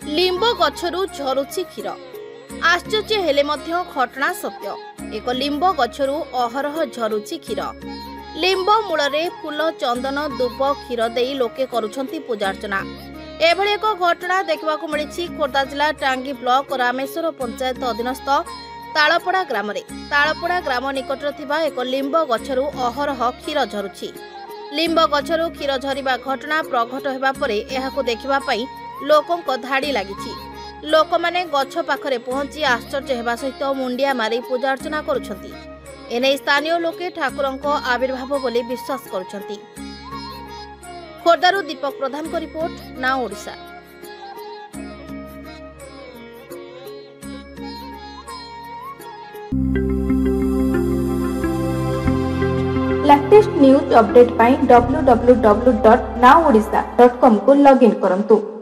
Limb गछरु झरुछि क्षीर आश्चर्य हेले मध्य घटना सत्य। एक लिंब गछरु अहरह झरुछि क्षीर। लिंब मूଳରେ फूल चंदन दूब क्षीर देई लोके करुछंती पूजार्चना। एभଳି एक घटना देखबाकू मिलिछि खोर्धा जिला टांगी ब्लॉक रामेश्वर पंचायत अधीनस्थ तालपड़ा ग्राम रे। तालपड़ा ग्राम निकटरे थिबा एक लिंब गछरु अहरह क्षीर झरुछि। लिंब गछरु क्षीर झरिबा घटना प्रघट हेबा परे एहाकू देखिबा पई लोकंक धाड़ी लागिछि। लोकमाने गछ पाखरे पहुंची आश्चर्य हेबा सहित मुंडिया मारी पूजा अर्चना करुछंती। एने स्थानीय लोके ठाकुरंक आविर्भाव बोली विश्वास करुछंती। खोर्धारू दीपक प्रधान को report, now Odisha. Latest news update पाई www.nowodisha.com को लॉगिन करंतु।